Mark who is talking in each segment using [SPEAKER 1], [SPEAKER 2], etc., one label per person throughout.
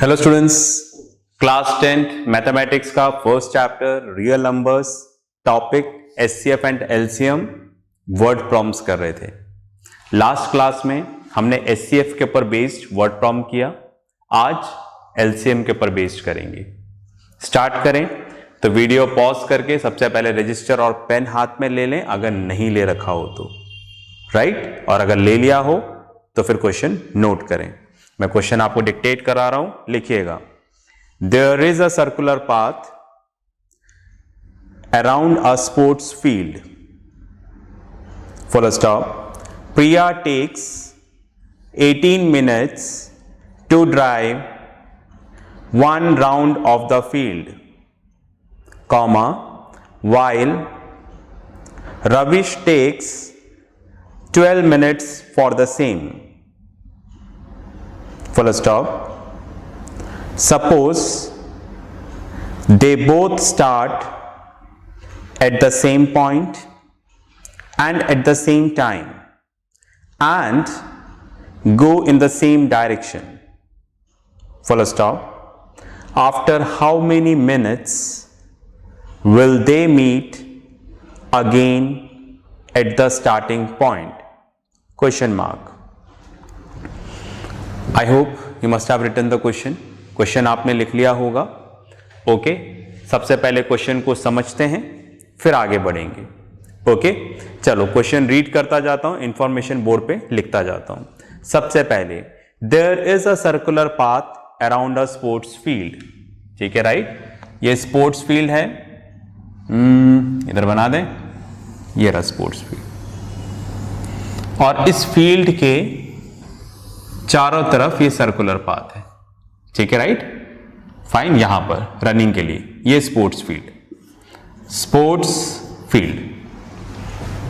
[SPEAKER 1] Hello students, class 10th mathematics का first chapter real numbers topic HCF and LCM word prompts कर रहे थे। Last class में हमने एचसीएफ के ऊपर बेस्ड वर्ड प्रॉम्प्ट किया, आज एलसीएम के ऊपर बेस्ड करेंगे। स्टार्ट करें तो वीडियो पॉज करके सबसे पहले रजिस्टर और पेन हाथ में ले लें अगर नहीं ले रखा हो तो, राइट, और अगर ले लिया हो तो फिर क्वेश्चन नोट करें। मैं क्वेश्चन आपको डिक्टेट करा रहा हूं, लिखिएगा। There is a circular path around a sports field, full stop. Priya takes 18 minutes to drive one round of the field, comma, while Ravish takes 12 minutes for the same, full stop. Suppose they both start at the same point and at the same time and go in the same direction, full stop. After how many minutes will they meet again at the starting point? Question mark. I hope you must have written the question. Question आपने लिख लिया होगा। Okay, सबसे पहले question को समझते हैं फिर आगे बढ़ेंगे। ओके, चलो क्वेश्चन रीड करता जाता हूं, इंफॉर्मेशन बोर्ड पे लिखता जाता हूं। सबसे पहले there is a circular path around a sports field, ठीक है, राइट। ये स्पोर्ट्स फील्ड है, इधर बना दें, ये रहा स्पोर्ट्स फील्ड, और इस फील्ड के चारों तरफ ये सर्कुलर पाथ है, ठीक है, राइट, फाइन। यहां पर रनिंग के लिए ये स्पोर्ट्स फील्ड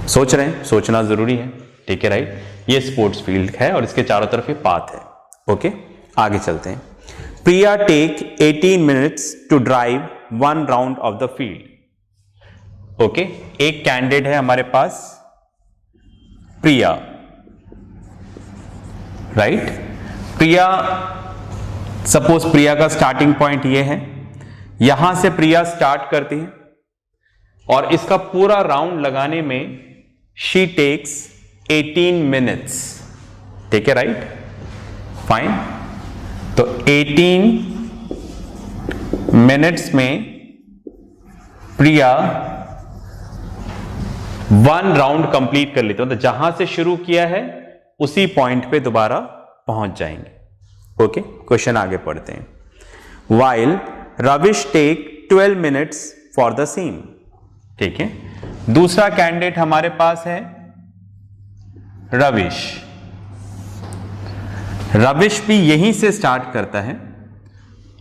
[SPEAKER 1] सोच रहे हैं, सोचना जरूरी है, ठीक है, राइट। ये स्पोर्ट्स फील्ड है और इसके चारों तरफ ये पाथ है। ओके, आगे चलते हैं। Priya take 18 minutes to drive one round of the field. Okay, एक कैंडिडेट है हमारे पास, प्रिया, राइट। प्रिया, सपोज प्रिया का स्टार्टिंग पॉइंट ये है, यहां से प्रिया स्टार्ट करती है और इसका पूरा राउंड लगाने में शी टेक्स 18 minutes, ठीक है, राइट, फाइन। तो 18 minutes में प्रिया वन राउंड कंप्लीट कर लेते, मतलब जहां से शुरू किया है उसी पॉइंट पे दोबारा पहुंच जाएंगे। ओके, क्वेश्चन आगे पढ़ते हैं। While Ravish take 12 minutes for the same, ठीक है। दूसरा कैंडिडेट हमारे पास है रविश। रविश भी यहीं से स्टार्ट करता है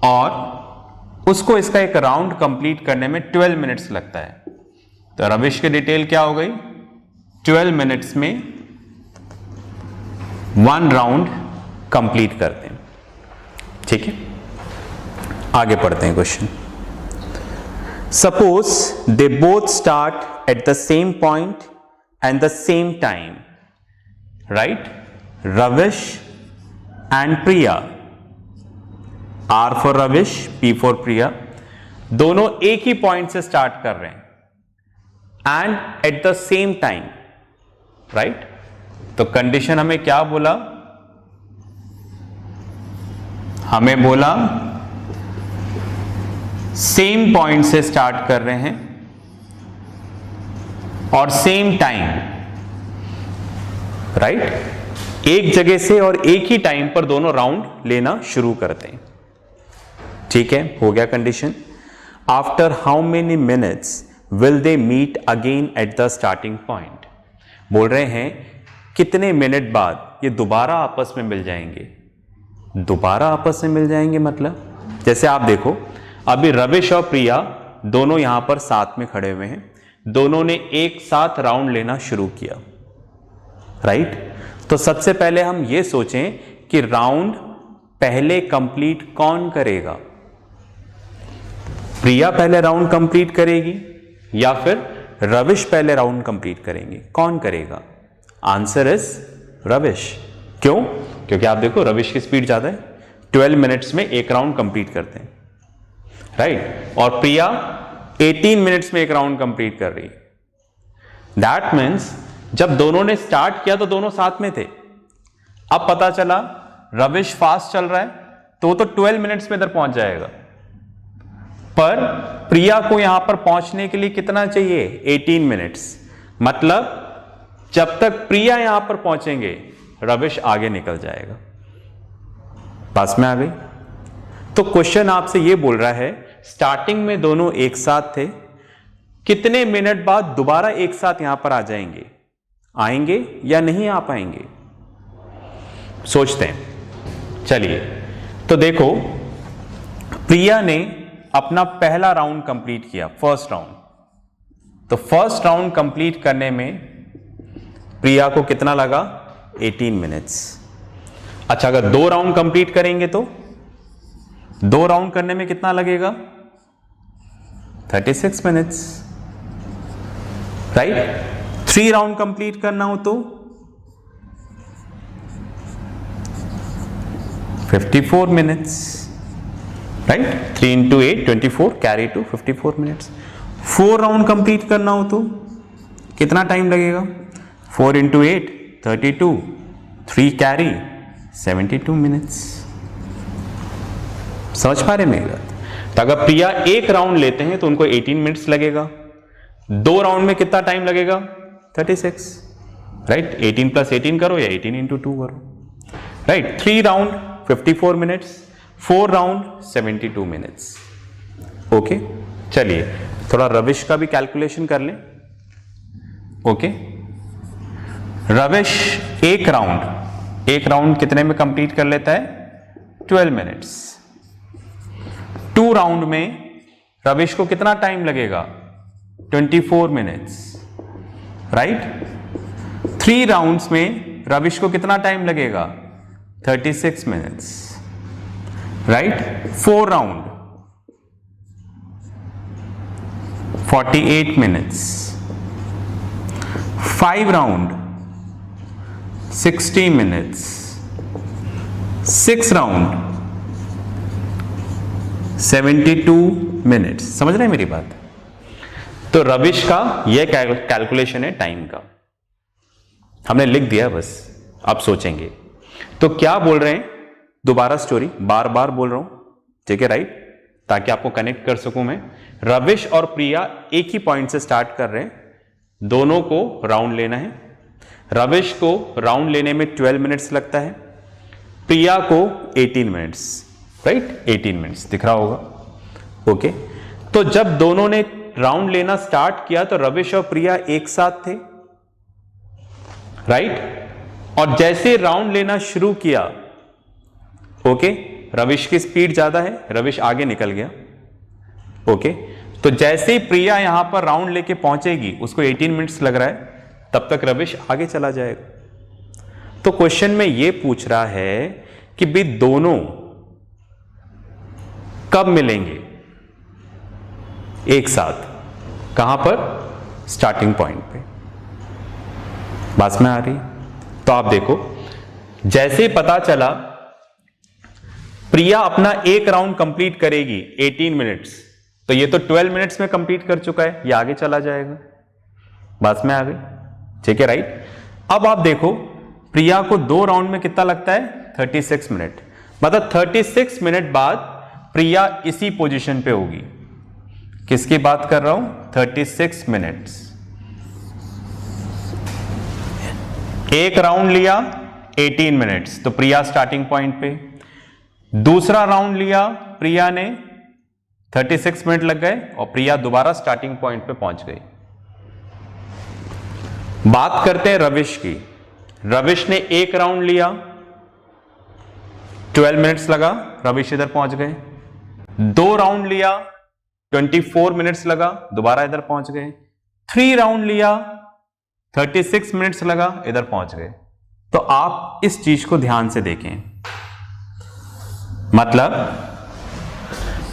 [SPEAKER 1] और उसको इसका एक राउंड कंप्लीट करने में 12 minutes लगता है। तो रविश की डिटेल क्या हो गई, 12 minutes में वन राउंड कंप्लीट करते हैं, ठीक है। आगे पढ़ते हैं question. Suppose they both start at the same point and the same time, right. Ravish and Priya, R for Ravish, P for Priya, दोनों एक ही पॉइंट से स्टार्ट कर रहे हैं and at the same time, right. तो कंडीशन हमें क्या बोला, हमें बोला सेम पॉइंट से स्टार्ट कर रहे हैं और सेम टाइम, राइट। एक जगह से और एक ही टाइम पर दोनों राउंड लेना शुरू करते हैं, ठीक है, हो गया condition. After how many minutes will they meet again at the starting point, बोल रहे हैं कितने मिनट बाद ये दोबारा आपस में मिल जाएंगे। दोबारा आपस में मिल जाएंगे मतलब जैसे आप देखो, अभी रविश और प्रिया दोनों यहां पर साथ में खड़े हुए हैं, दोनों ने एक साथ राउंड लेना शुरू किया, राइट। तो सबसे पहले हम ये सोचें कि राउंड पहले कंप्लीट कौन करेगा, प्रिया पहले राउंड कंप्लीट करेगी या फिर रविश पहले राउंड कंप्लीट करेंगे, कौन करेगा? आंसर इज रविश। क्यों? क्योंकि आप देखो रविश की स्पीड ज्यादा है, 12 मिनट्स में एक राउंड कंप्लीट करते हैं, राइट। और प्रिया 18 मिनट्स में एक राउंड कंप्लीट कर रही है। दैट मीन्स जब दोनों ने स्टार्ट किया तो दोनों साथ में थे। अब पता चला रविश फास्ट चल रहा है तो 12 मिनट्स में इधर पहुंच जाएगा, पर प्रिया को यहां पर पहुंचने के लिए कितना चाहिए? 18 मिनट्स। मतलब जब तक प्रिया यहां पर पहुंचेंगे रविश आगे निकल जाएगा। पास में आ गई? तो क्वेश्चन आपसे यह बोल रहा है स्टार्टिंग में दोनों एक साथ थे, कितने मिनट बाद दोबारा एक साथ यहां पर आ जाएंगे? आएंगे या नहीं आ पाएंगे? सोचते हैं। चलिए, तो देखो प्रिया ने अपना पहला राउंड कंप्लीट किया, फर्स्ट राउंड। तो फर्स्ट राउंड कंप्लीट करने में प्रिया को कितना लगा? 18 मिनट्स। अच्छा, अगर 2 राउंड कंप्लीट करेंगे तो 2 राउंड करने में कितना लगेगा? 36 मिनट्स, राइट। 3 राउंड कंप्लीट करना हो तो 54 minutes, right. 3 into 8 24, carry to 54 minutes. 4 round complete करना हो तो कितना टाइम लगेगा? 4 into 8 32, 3 कैरी 72 मिनट्स। समझ पा रहे मेरी बात? तो अगर प्रिया एक राउंड लेते हैं तो उनको 18 मिनट्स लगेगा। 2 राउंड में कितना टाइम लगेगा? 36, राइट। 18 + 18 करो या 18 into 2 करो, right. 3 round 54 minutes, 4 round 72 minutes. Okay, चलिए थोड़ा रविश का भी कैलकुलेशन कर लें। ओके, रविश एक राउंड कितने में कंप्लीट कर लेता है? 12 मिनट्स। 2 राउंड में रविश को कितना टाइम लगेगा? 24 मिनट्स, राइट। 3 राउंड्स में रविश को कितना टाइम लगेगा? 36 minutes, right. 4 round 48 minutes. 5 round 60 minutes. 6 round 72 minutes. समझ रहे हैं मेरी बात? तो रविश का यह कैलकुलेशन है टाइम का, हमने लिख दिया बस, आप सोचेंगे। तो क्या बोल रहे हैं? दोबारा स्टोरी बार बार बोल रहा हूं, ठीक है, राइट, ताकि आपको कनेक्ट कर सकूं मैं। रविश और प्रिया एक ही पॉइंट से स्टार्ट कर रहे हैं, दोनों को राउंड लेना है। रविश को राउंड लेने में 12 मिनट्स लगता है, प्रिया को 18 मिनट्स, राइट। 18 मिनट्स दिख रहा होगा। ओके, तो जब दोनों ने राउंड लेना स्टार्ट किया तो रविश और प्रिया एक साथ थे, राइट। और जैसे राउंड लेना शुरू किया, ओके, रविश की स्पीड ज्यादा है, रविश आगे निकल गया। ओके, तो जैसे ही प्रिया यहां पर राउंड लेके पहुंचेगी, उसको 18 मिनट्स लग रहा है, तब तक रविश आगे चला जाएगा। तो क्वेश्चन में यह पूछ रहा है कि भाई दोनों कब मिलेंगे एक साथ? कहां पर? स्टार्टिंग पॉइंट पे। बात में आ रही? तो आप देखो, जैसे ही पता चला प्रिया अपना एक राउंड कंप्लीट करेगी 18 मिनट्स, तो ये तो 12 मिनट्स में कंप्लीट कर चुका है, ये आगे चला जाएगा। बात में आ गई? ठीक है, राइट। अब आप देखो प्रिया को 2 राउंड में कितना लगता है? 36 मिनट। मतलब 36 मिनट बाद प्रिया इसी पोजीशन पे होगी। किसकी बात कर रहा हूं? 36 मिनट्स। एक राउंड लिया 18 मिनट्स, तो प्रिया स्टार्टिंग पॉइंट पे। दूसरा राउंड लिया प्रिया ने, 36 मिनट लग गए और प्रिया दोबारा स्टार्टिंग पॉइंट पे पहुंच गई। बात करते हैं रविश की। रविश ने एक राउंड लिया, 12 मिनट्स लगा, रविश इधर पहुंच गए। 2 राउंड लिया, 24 मिनट्स लगा, दोबारा इधर पहुंच गए। 3 राउंड लिया, 36 मिनट्स लगा, इधर पहुंच गए। तो आप इस चीज को ध्यान से देखें, मतलब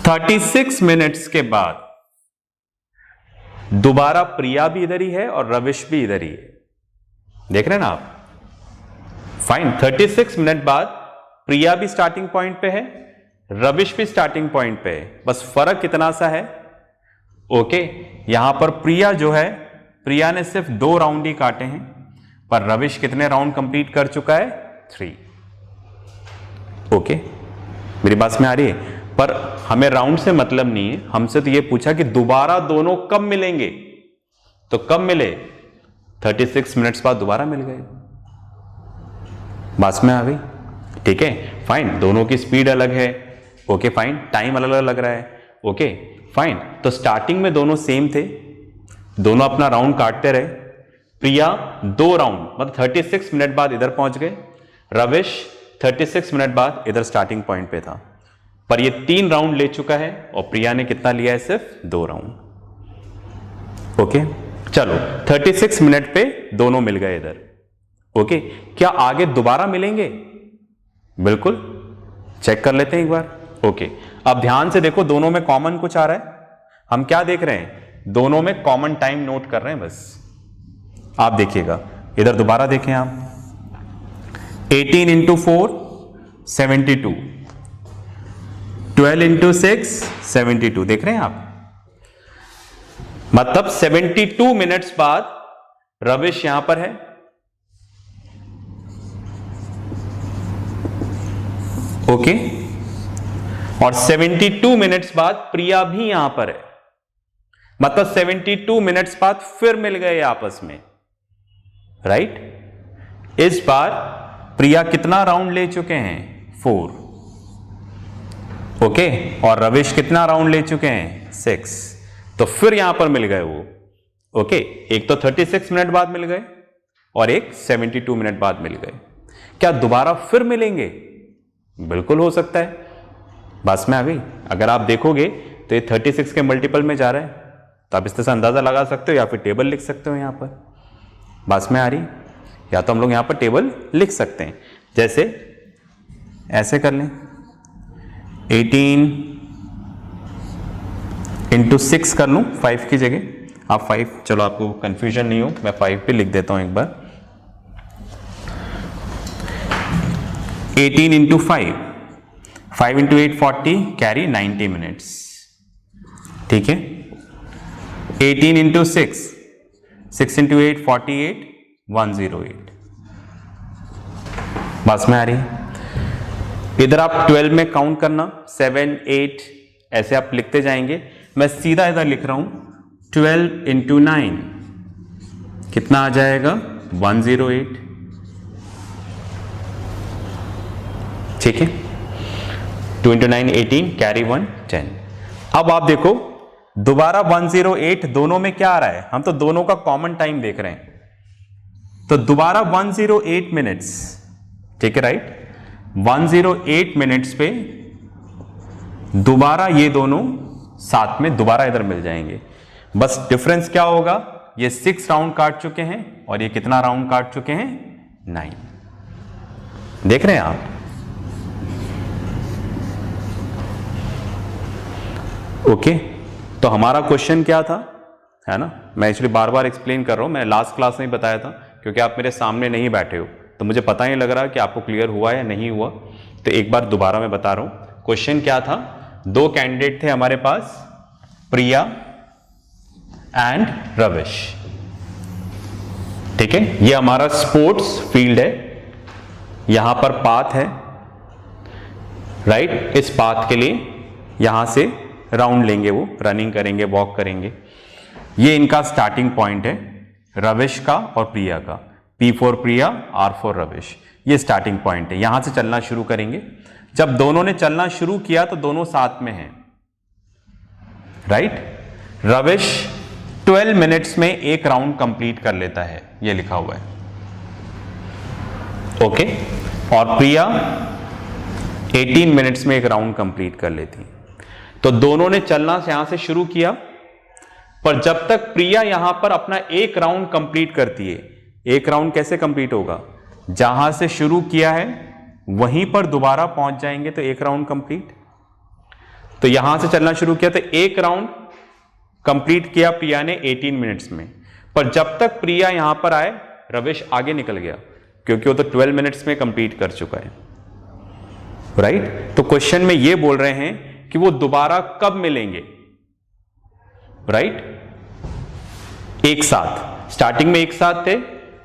[SPEAKER 1] 36 मिनट्स के बाद दोबारा प्रिया भी इधर ही है और रविश भी इधर ही है। देख रहे हैं ना आप? फाइन। 36 मिनट बाद प्रिया भी स्टार्टिंग पॉइंट पे है, रविश भी स्टार्टिंग पॉइंट पे है, बस फर्क कितना सा है। ओके, यहां पर प्रिया जो है, प्रिया ने सिर्फ 2 राउंड ही काटे हैं, पर रविश कितने राउंड कंप्लीट कर चुका है? 3। ओके, मेरी बात में आ रही है? पर हमें राउंड से मतलब नहीं है, हमसे तो ये पूछा कि दोबारा दोनों कब मिलेंगे, तो कब मिले? 36 मिनट्स बाद दोबारा मिल गए। बात में आ गई? ठीक है, फाइन, दोनों की स्पीड अलग है। ओके फाइन, टाइम अलग अलग लग रहा है। ओके फाइन, तो स्टार्टिंग में दोनों सेम थे, दोनों अपना राउंड काटते रहे। प्रिया 2 राउंड मतलब 36 मिनट बाद इधर पहुंच गए, रविश 36 मिनट बाद इधर स्टार्टिंग पॉइंट पे था, पर ये 3 राउंड ले चुका है और प्रिया ने कितना लिया है? सिर्फ 2 राउंड। ओके चलो, 36 मिनट पे दोनों मिल गए इधर। ओके, क्या आगे दोबारा मिलेंगे? बिल्कुल, चेक कर लेते हैं एक बार। ओके, अब ध्यान से देखो, दोनों में कॉमन कुछ आ रहा है। हम क्या देख रहे हैं? दोनों में कॉमन टाइम नोट कर रहे हैं बस। आप देखिएगा, इधर दोबारा देखें आप। 18 इंटू 4 72, 12 इंटू 6 72, देख रहे हैं आप? मतलब 72 मिनट्स बाद रविश यहां पर है, ओके, और 72 मिनट्स बाद प्रिया भी यहां पर है, मतलब 72 मिनट्स बाद फिर मिल गए आपस में, राइट? इस बार प्रिया कितना राउंड ले चुके हैं? 4। ओके, और रविश कितना राउंड ले चुके हैं? 6। तो फिर यहां पर मिल गए वो। ओके, एक तो 36 मिनट बाद मिल गए और एक 72 मिनट बाद मिल गए। क्या दोबारा फिर मिलेंगे? बिल्कुल हो सकता है। बस में आ गई? अगर आप देखोगे तो ये 36 के मल्टीपल में जा रहा है, तो आप इस तरह से अंदाजा लगा सकते हो या फिर टेबल लिख सकते हो यहां पर। बस में आ रही? या तो हम लोग यहां पर टेबल लिख सकते हैं, जैसे ऐसे कर लें, 18 इंटू 6 कर लूं 5 की जगह। आप 5, चलो आपको कंफ्यूजन नहीं हो, मैं 5 पे लिख देता हूं एक बार। 18 इंटू 5 इंटू 8 40, कैरी 90 मिनट्स, ठीक है। 18 इंटू 6 इंटू 8 48, 108। बस में आ रही? इधर आप 12 में काउंट करना, 7 8 ऐसे आप लिखते जाएंगे। मैं सीधा इधर लिख रहा हूं, 12 इंटू 9 कितना आ जाएगा? 108, ठीक है। 2 इंटू 9 18, कैरी 1 10। अब आप देखो दोबारा 108, दोनों में क्या आ रहा है? हम तो दोनों का कॉमन टाइम देख रहे हैं, तो दोबारा 108 मिनट्स, ठीक है, राइट। 108 मिनट्स पे दोबारा ये दोनों साथ में दोबारा इधर मिल जाएंगे। बस डिफरेंस क्या होगा? ये 6 राउंड काट चुके हैं और ये कितना राउंड काट चुके हैं? 9। देख रहे हैं आप? ओके, तो हमारा क्वेश्चन क्या था, है ना? मैं एक्चुअली बार बार एक्सप्लेन कर रहा हूं, मैं लास्ट क्लास में ही बताया था, क्योंकि आप मेरे सामने नहीं बैठे हो तो मुझे पता नहीं लग रहा कि आपको क्लियर हुआ या नहीं हुआ, तो एक बार दोबारा मैं बता रहा हूं। क्वेश्चन क्या था? 2 कैंडिडेट थे हमारे पास, प्रिया एंड रविश, ठीक है। ये हमारा स्पोर्ट्स फील्ड है, यहां पर पाथ है, राइट। इस पाथ के लिए यहां से राउंड लेंगे, वो रनिंग करेंगे, वॉक करेंगे। ये इनका स्टार्टिंग पॉइंट है, रविश का और प्रिया का। P for Priya, R for Ravish, ये स्टार्टिंग पॉइंट है। यहां से चलना शुरू करेंगे। जब दोनों ने चलना शुरू किया तो दोनों साथ में हैं, राइट। रविश 12 मिनट्स में एक राउंड कंप्लीट कर लेता है, ये लिखा हुआ है, ओके। और प्रिया 18 मिनट्स में एक राउंड कंप्लीट कर लेती है। तो दोनों ने चलना यहां से शुरू किया, पर जब तक प्रिया यहां पर अपना एक राउंड कंप्लीट करती है, एक राउंड कैसे कंप्लीट होगा? जहां से शुरू किया है वहीं पर दोबारा पहुंच जाएंगे तो एक राउंड कंप्लीट। तो यहां से चलना शुरू किया तो एक राउंड कंप्लीट किया प्रिया ने 18 मिनट्स में, पर जब तक प्रिया यहां पर आए रविश आगे निकल गया, क्योंकि वो तो 12 मिनट्स में कंप्लीट कर चुका है। राइट। तो क्वेश्चन में ये बोल रहे हैं कि वो दोबारा कब मिलेंगे, राइट। एक साथ, स्टार्टिंग में एक साथ थे,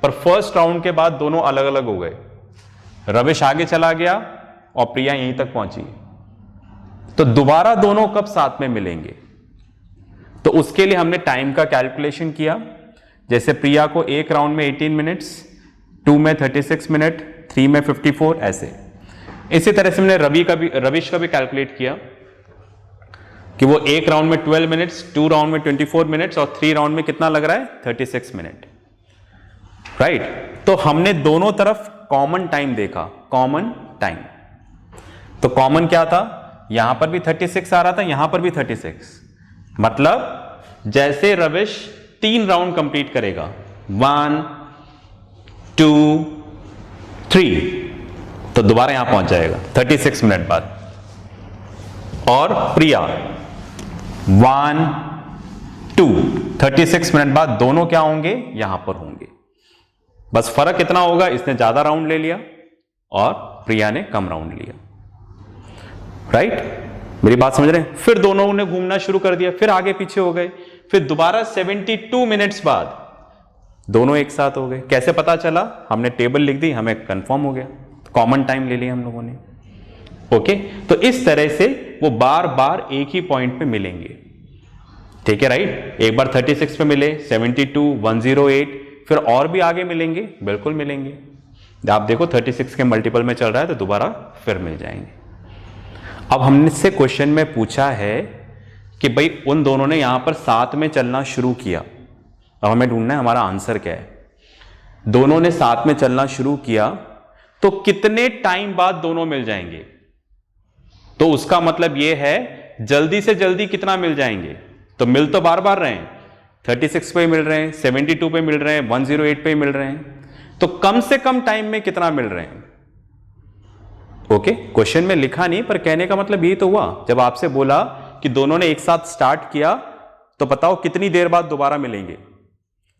[SPEAKER 1] पर फर्स्ट राउंड के बाद दोनों अलग अलग हो गए। रविश आगे चला गया और प्रिया यहीं तक पहुंची, तो दोबारा दोनों कब साथ में मिलेंगे। तो उसके लिए हमने टाइम का कैलकुलेशन किया। जैसे प्रिया को एक राउंड में 18 मिनट्स, 2 में 36 मिनट, 3 में 54, ऐसे। इसी तरह से हमने रविश का भी कैलकुलेट किया कि वो एक राउंड में 12 मिनट्स, 2 राउंड में 24 मिनट्स और 3 राउंड में कितना लग रहा है, 36 मिनट, राइट। तो हमने दोनों तरफ कॉमन टाइम देखा, कॉमन टाइम। तो कॉमन क्या था, यहां पर भी 36 आ रहा था, यहां पर भी 36। मतलब जैसे रविश 3 राउंड कंप्लीट करेगा, 1 2 3, तो दोबारा यहां पहुंच जाएगा 36 मिनट बाद। और प्रिया 1 2, 36 मिनट बाद दोनों क्या होंगे, यहां पर होंगे। बस फर्क कितना होगा, इसने ज्यादा राउंड ले लिया और प्रिया ने कम राउंड लिया, राइट। मेरी बात समझ रहे हैं। फिर दोनों ने घूमना शुरू कर दिया, फिर आगे पीछे हो गए, फिर दोबारा 72 मिनट्स बाद दोनों एक साथ हो गए। कैसे पता चला, हमने टेबल लिख दी, हमें कंफर्म हो गया, कॉमन टाइम ले लिया हम लोगों ने। ओके, तो इस तरह से वो बार बार एक ही पॉइंट पे मिलेंगे, ठीक है, राइट। एक बार 36 पे मिले, 72, 108, फिर और भी आगे मिलेंगे, बिल्कुल मिलेंगे। आप देखो 36 के मल्टीपल में चल रहा है तो दोबारा फिर मिल जाएंगे। अब हमने से क्वेश्चन में पूछा है कि भाई उन दोनों ने यहां पर साथ में चलना शुरू किया। अब हमें ढूंढना है हमारा आंसर क्या है। दोनों ने साथ में चलना शुरू किया तो कितने टाइम बाद दोनों मिल जाएंगे। तो उसका मतलब यह है जल्दी से जल्दी कितना मिल जाएंगे। तो मिल तो बार बार रहे हैं, 36 पे मिल रहे हैं, 72 पे मिल रहे हैं, 108 पे मिल रहे हैं, तो कम से कम टाइम में कितना मिल रहे हैं। ओके, क्वेश्चन में लिखा नहीं, पर कहने का मतलब यही तो हुआ। जब आपसे बोला कि दोनों ने एक साथ स्टार्ट किया तो बताओ कितनी देर बाद दोबारा मिलेंगे,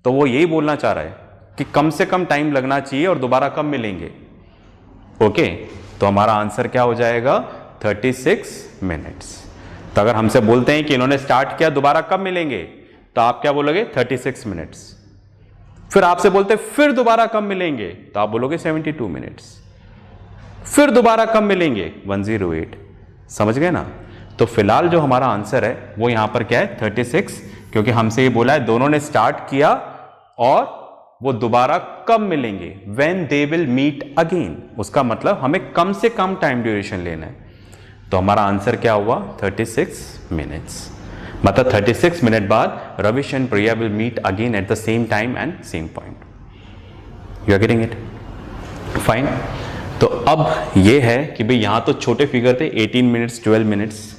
[SPEAKER 1] तो वो यही बोलना चाह रहा है कि कम से कम टाइम लगना चाहिए और दोबारा कब मिलेंगे। ओके, तो हमारा आंसर क्या हो जाएगा, 36 मिनट्स। तो अगर हमसे बोलते हैं कि इन्होंने स्टार्ट किया, दोबारा कब मिलेंगे, तो आप क्या बोलोगे, 36 मिनट्स। फिर आपसे बोलते फिर दोबारा कब मिलेंगे, तो आप बोलोगे 72 मिनट्स। फिर दोबारा कब मिलेंगे, 108। समझ गए ना। तो फिलहाल जो हमारा आंसर है वो यहां पर क्या है, 36, क्योंकि हमसे ये बोला है दोनों ने स्टार्ट किया और वो दोबारा कब मिलेंगे, when they will meet again. उसका मतलब हमें कम से कम टाइम ड्यूरेशन लेना है। तो हमारा आंसर क्या हुआ, 36 मिनट्स। मतलब 36 मिनट बाद Ravish and Priya will meet again at the same time and same point. You are getting it, fine. तो अब ये है कि भाई यहां तो छोटे फिगर थे, 18 मिनट्स, 12 मिनट्स।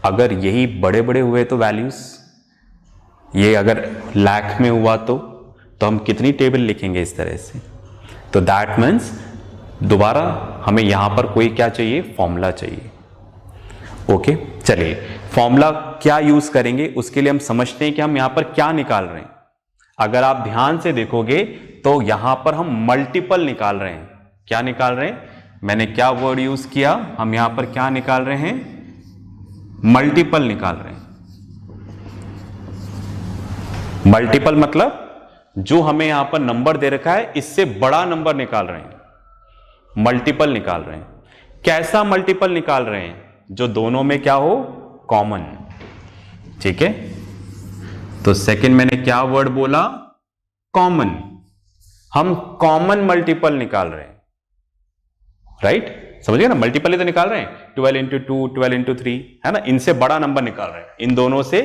[SPEAKER 1] अगर यही बड़े बड़े हुए तो वैल्यूज, ये अगर लाख में हुआ तो हम कितनी टेबल लिखेंगे इस तरह से। तो दैट मीन्स दोबारा हमें यहां पर कोई क्या चाहिए, फॉर्मूला चाहिए। ओके, चलिए फॉर्मूला क्या यूज करेंगे उसके लिए हम समझते हैं कि हम यहां पर क्या निकाल रहे हैं। अगर आप ध्यान से देखोगे तो यहां पर हम मल्टीपल निकाल रहे हैं। क्या निकाल रहे हैं, मैंने क्या वर्ड यूज किया, हम यहां पर क्या निकाल रहे हैं, मल्टीपल निकाल रहे हैं। मल्टीपल मतलब जो हमें यहां पर नंबर दे रखा है इससे बड़ा नंबर निकाल रहे हैं, मल्टीपल निकाल रहे हैं। कैसा मल्टीपल निकाल रहे हैं, जो दोनों में क्या हो, कॉमन। ठीक है, तो सेकंड मैंने क्या वर्ड बोला, कॉमन। हम कॉमन मल्टीपल निकाल रहे हैं, राइट। समझिए ना, मल्टीपल ही तो निकाल रहे हैं, 12 इंटू 2, 12 इंटू 3, है ना। इनसे बड़ा नंबर निकाल रहे हैं, इन दोनों से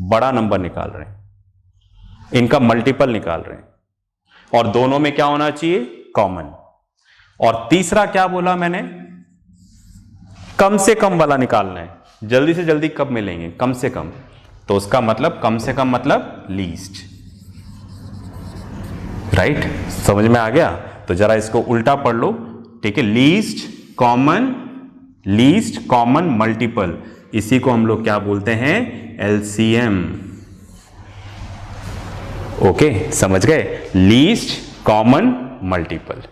[SPEAKER 1] बड़ा नंबर निकाल रहे हैं, इनका मल्टीपल निकाल रहे हैं। और दोनों में क्या होना चाहिए, कॉमन। और तीसरा क्या बोला मैंने, कम से कम वाला निकालना है, जल्दी से जल्दी कब मिलेंगे, कम से कम। तो उसका मतलब कम से कम मतलब लीस्ट, राइट। समझ में आ गया। तो जरा इसको उल्टा पढ़ लो, ठीक है। लीस्ट कॉमन मल्टीपल, इसी को हम लोग क्या बोलते हैं, एलसीएम। ओके, समझ गए, लीस्ट कॉमन मल्टीपल।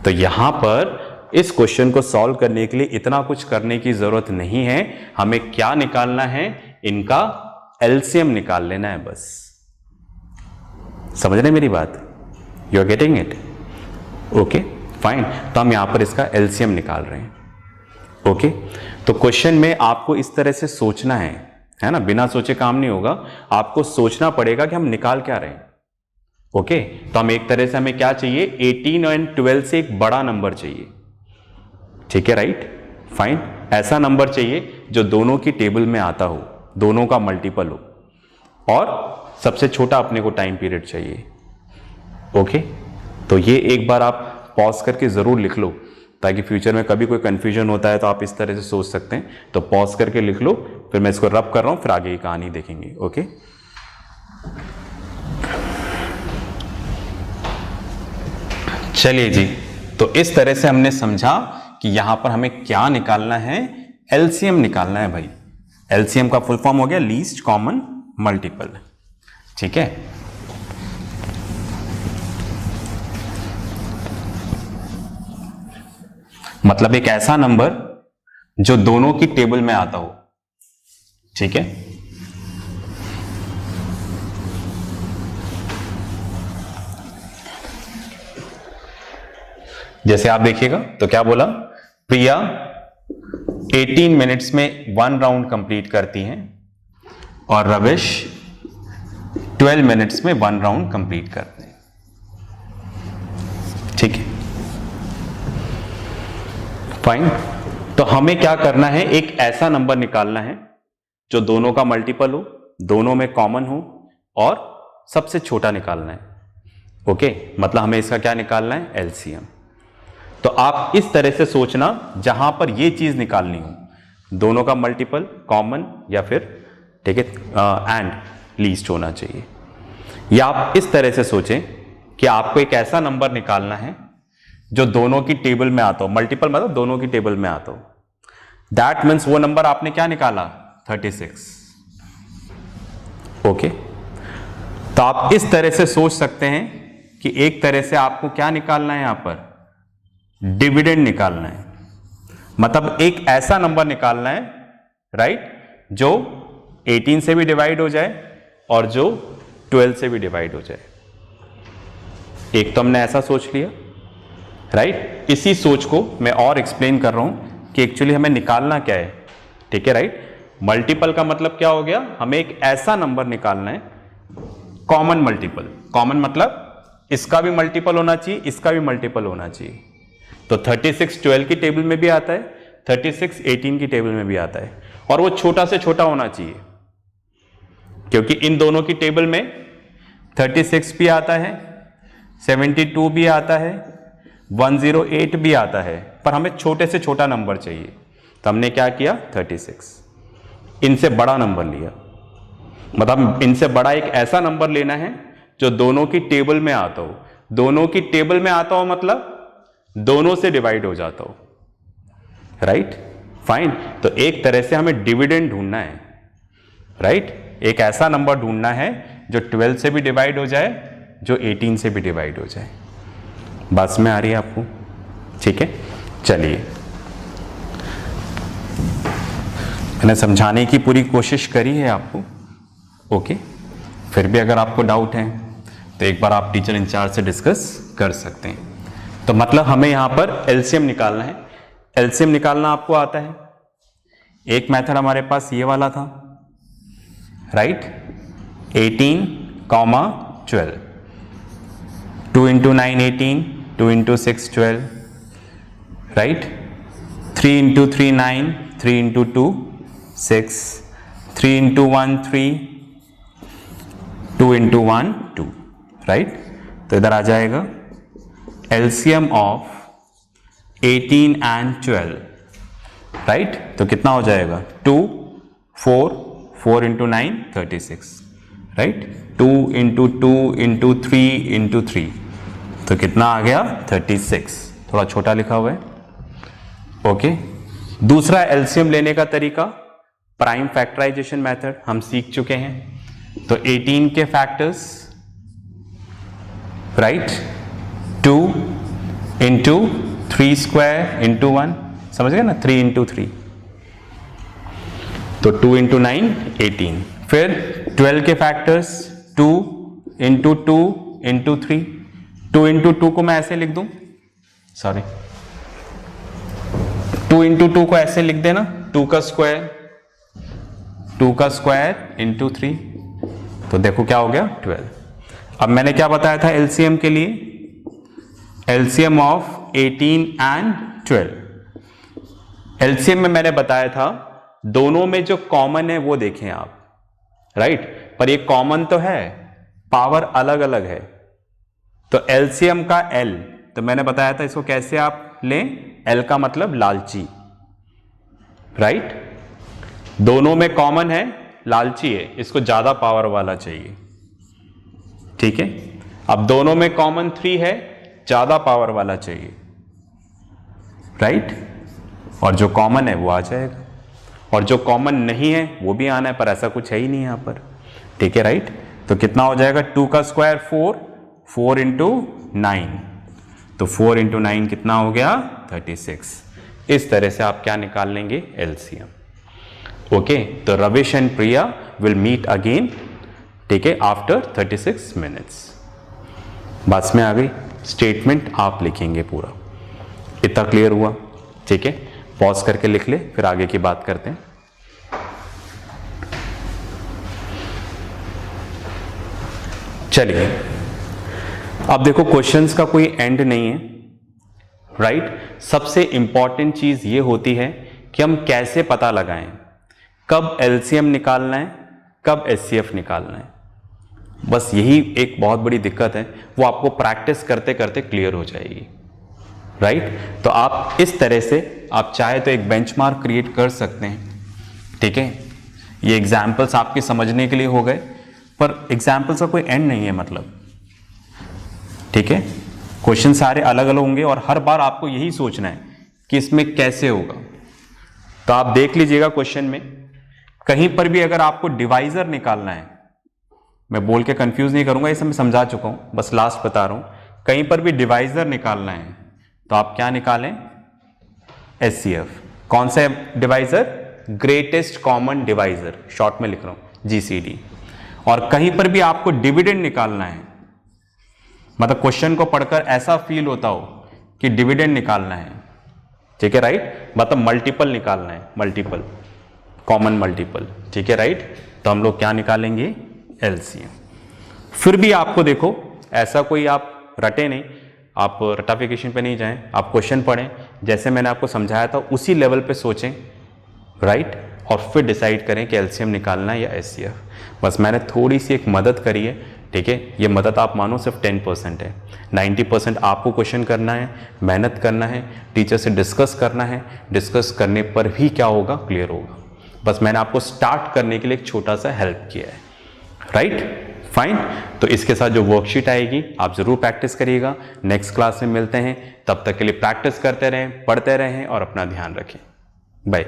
[SPEAKER 1] तो यहां पर इस क्वेश्चन को सॉल्व करने के लिए इतना कुछ करने की जरूरत नहीं है, हमें क्या निकालना है, इनका एलसीएम निकाल लेना है बस। समझ रहे मेरी बात? You are getting it? Okay fine. तो हम यहां पर इसका एलसीएम निकाल रहे हैं। ओके तो क्वेश्चन में आपको इस तरह से सोचना है ना, बिना सोचे काम नहीं होगा, आपको सोचना पड़ेगा कि हम निकाल क्या रहे हैं। ओके तो हम एक तरह से, हमें क्या चाहिए, 18 और 12 से एक बड़ा नंबर चाहिए। ठीक है, राइट, फाइन। ऐसा नंबर चाहिए जो दोनों की टेबल में आता हो, दोनों का मल्टीपल हो, और सबसे छोटा अपने को टाइम पीरियड चाहिए। ओके तो ये एक बार आप पॉज करके जरूर लिख लो, ताकि फ्यूचर में कभी कोई कंफ्यूजन होता है तो आप इस तरह से सोच सकते हैं। तो पॉज करके लिख लो, फिर मैं इसको रब कर रहा हूं, फिर आगे की कहानी देखेंगे। ओके चलिए जी, तो इस तरह से हमने समझा कि यहां पर हमें क्या निकालना है, एलसीएम निकालना है भाई। एलसीएम का फुल फॉर्म हो गया लीस्ट कॉमन मल्टीपल। ठीक है, मतलब एक ऐसा नंबर जो दोनों की टेबल में आता हो। ठीक है, जैसे आप देखिएगा तो क्या बोला, प्रिया 18 मिनट्स में 1 राउंड कंप्लीट करती हैं और रविश 12 मिनट्स में 1 राउंड कंप्लीट करते हैं। ठीक है, फाइन। तो हमें क्या करना है, एक ऐसा नंबर निकालना है जो दोनों का मल्टीपल हो, दोनों में कॉमन हो, और सबसे छोटा निकालना है। ओके मतलब हमें इसका क्या निकालना है, एलसीएम। तो आप इस तरह से सोचना, जहां पर ये चीज निकालनी हो, दोनों का मल्टीपल, कॉमन, या फिर ठीक है एंड लीस्ट होना चाहिए। या आप इस तरह से सोचें कि आपको एक ऐसा नंबर निकालना है जो दोनों की टेबल में आता हो, मल्टीपल मतलब दोनों की टेबल में आता हो। दैट मीन्स वो नंबर आपने क्या निकाला, 36। ओके तो आप इस तरह से सोच सकते हैं कि एक तरह से आपको क्या निकालना है, यहां पर डिविडेंड निकालना है। मतलब एक ऐसा नंबर निकालना है, राइट, जो 18 से भी डिवाइड हो जाए और जो 12 से भी डिवाइड हो जाए। एक तो हमने ऐसा सोच लिया, राइट। इसी सोच को मैं और एक्सप्लेन कर रहा हूं कि एक्चुअली हमें निकालना क्या है। ठीक है, राइट। मल्टीपल का मतलब क्या हो गया, हमें एक ऐसा नंबर निकालना है, कॉमन मल्टीपल। कॉमन मतलब इसका भी मल्टीपल होना चाहिए, इसका भी मल्टीपल होना चाहिए। तो 36 12 की टेबल में भी आता है, 36 18 की टेबल में भी आता है, और वो छोटा से छोटा होना चाहिए, क्योंकि इन दोनों की टेबल में 36 भी आता है, 72 भी आता है, 108 भी आता है, पर हमें छोटे से छोटा नंबर चाहिए। तो हमने क्या किया, 36। इनसे बड़ा नंबर लिया, मतलब इनसे बड़ा एक ऐसा नंबर लेना है जो दोनों की टेबल में आता हो। दोनों की टेबल में आता हो मतलब दोनों से डिवाइड हो जाता हो, राइट, फाइन। तो एक तरह से हमें डिविडेंड ढूंढना है, राइट। एक ऐसा नंबर ढूंढना है जो 12 से भी डिवाइड हो जाए, जो 18 से भी डिवाइड हो जाए। बात में आ रही है आपको? ठीक है, चलिए, मैंने समझाने की पूरी कोशिश करी है आपको। ओके, फिर भी अगर आपको डाउट है तो एक बार आप टीचर इंचार्ज से डिस्कस कर सकते हैं। तो मतलब हमें यहां पर एलसीएम निकालना है। एलसीएम निकालना आपको आता है। एक मेथड हमारे पास ये वाला था, right, 18, 12, 2 into 9 18, 2 into 6 12, right, 3 into 3 9, 3 into 2 6, 3 into 1 3, 2 into 1 2, right. तो इधर आ जाएगा एलसीएम ऑफ 18 and 12, राइट। तो कितना हो जाएगा, 2 4 4 into 9 36, right, 2 into 2 into 3 into 3, तो कितना आ गया, 36। थोड़ा छोटा लिखा हुआ है। ओके, दूसरा एलसीएम लेने का तरीका प्राइम फैक्टराइजेशन मेथड हम सीख चुके हैं। तो 18 के factors, right, 2 into 3 square into 1, समझ गए ना, 3 इंटू 3, तो 2 इंटू 9 18। फिर 12 के फैक्टर्स 2 इंटू 2 इंटू 3, 2 इंटू 2 को मैं ऐसे लिख दूं, सॉरी 2 इंटू 2 को ऐसे लिख देना, 2 का स्क्वायर इंटू 3, तो देखो क्या हो गया 12। अब मैंने क्या बताया था एलसीएम के लिए, एलसीएम ऑफ 18 एंड 12। एलसीएम में मैंने बताया था दोनों में जो कॉमन है वो देखें आप, राइट, पर ये कॉमन तो है, पावर अलग अलग है। तो एलसीएम का एल, तो मैंने बताया था इसको कैसे आप लें, एल का मतलब लालची, राइट, दोनों में कॉमन है, लालची है, इसको ज्यादा पावर वाला चाहिए, ठीक है। अब दोनों में कॉमन 3 है, ज्यादा पावर वाला चाहिए, राइट, और जो कॉमन है वो आ जाएगा, और जो कॉमन नहीं है वो भी आना है, पर ऐसा कुछ है ही नहीं यहां पर, ठीक है, राइट। तो कितना हो जाएगा, 2 का स्क्वायर 4, 4 इंटू 9, तो 4 इंटू 9 कितना हो गया 36। इस तरह से आप क्या निकाल लेंगे, एलसीएम। ओके, तो Ravish and Priya will meet again, ठीक है, आफ्टर 36 मिनट्स। बात में आ गई, स्टेटमेंट आप लिखेंगे पूरा, इतना क्लियर हुआ, ठीक है। पॉज करके लिख ले, फिर आगे की बात करते हैं। चलिए, अब देखो क्वेश्चंस का कोई एंड नहीं है, राइट। सबसे इंपॉर्टेंट चीज ये होती है कि हम कैसे पता लगाएं कब एलसीएम निकालना है, कब एचसीएफ निकालना है। बस यही एक बहुत बड़ी दिक्कत है, वो आपको प्रैक्टिस करते करते क्लियर हो जाएगी, राइट। तो आप इस तरह से आप चाहे तो एक बेंचमार्क क्रिएट कर सकते हैं, ठीक है। ये एग्जाम्पल्स आपके समझने के लिए हो गए, पर एग्जाम्पल्स का कोई एंड नहीं है, मतलब, ठीक है। क्वेश्चन सारे अलग अलग होंगे और हर बार आपको यही सोचना है कि इसमें कैसे होगा। तो आप देख लीजिएगा क्वेश्चन में कहीं पर भी अगर आपको डिवाइजर निकालना है, मैं बोल के कंफ्यूज नहीं करूंगा, इसे मैं समझा चुका हूं, बस लास्ट बता रहा हूं, कहीं पर भी डिवाइजर निकालना है तो आप क्या निकालें, एचसीएफ। कौन सा divisor, greatest common divisor, short में लिख रहा हूं जीसीडी। और कहीं पर भी आपको डिविडेंड निकालना है, मतलब क्वेश्चन को पढ़कर ऐसा फील होता हो कि डिविडेंड निकालना है, ठीक है, राइट, मतलब मल्टीपल निकालना है, मल्टीपल, कॉमन मल्टीपल, ठीक है, राइट। तो हम लोग क्या निकालेंगे, एलसीएम। फिर भी आपको देखो ऐसा कोई आप रटे नहीं, आप रटाफिकेशन पे नहीं जाएं, आप क्वेश्चन पढ़ें, जैसे मैंने आपको समझाया था उसी लेवल पे सोचें, राइट, और फिर डिसाइड करें कि एलसीएम निकालना है या एचसीएफ। बस मैंने थोड़ी सी एक मदद करी है, ठीक है। ये मदद आप मानो सिर्फ 10% है, 90% आपको क्वेश्चन करना है, मेहनत करना है, टीचर से डिस्कस करना है, डिस्कस करने पर भी क्या होगा, क्लियर होगा। बस मैंने आपको स्टार्ट करने के लिए एक छोटा सा हेल्प किया है, राइट, फाइन। तो इसके साथ जो वर्कशीट आएगी आप जरूर प्रैक्टिस करिएगा। नेक्स्ट क्लास में मिलते हैं, तब तक के लिए प्रैक्टिस करते रहें, पढ़ते रहें और अपना ध्यान रखें। बाय।